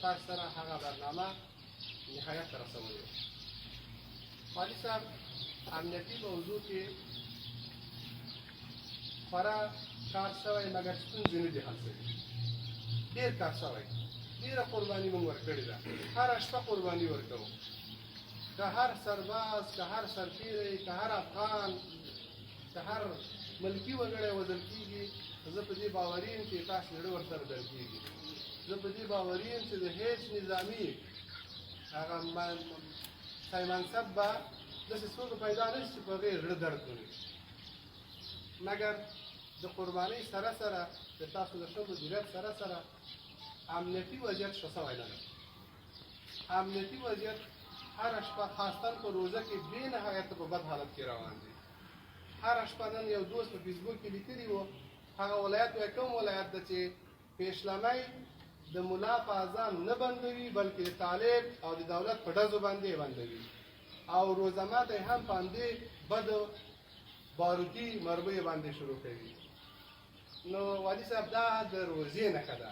تاسو سره هغه برنامه نهایت ته رسولې. والي صاحب امنیتي موضوع کې خورا کار شوی مګر ستونزې نه دي حل شوي. ډېر کار شوی، ډېره قرباني موږ ورکړې ده، هره شپه قرباني ورکوو. که هر سرباز، که هر سرتیری، که هر افغان، که هر ملکي وګړی وژل کېږي، زه په دې باوري یم چې تاسو زړه ورسره درد کېږي. زه په دې باوري یم چې د هېڅ نظامي هغه ځای منصب به داسې څوک پیدا نه شي چې په هغې زړه درد ونی. مګر د قربانۍ سره سره د تاسو د ښه مدیریت سره سره امنیتي وضعیت ښه شوی نه دی. امنیتي وضعیت هره شپه خاصتاً په روژه کې بې نهایته په بد حالت کې روان دی. هره شپه نن یو دوست په فیسبوک کې لیکلي وو، هغه ولایت وایي کوم ولایت ده چې پیشلمی د ملا په اذان نه بندوي بلکې د طالب او د دولت په ډزو باندې بندوي او روزه ماته یې هم په همدې بدو باروتي مرمیو باندې شروع کوي. نو والي صاحب دا د روزې نښه ده.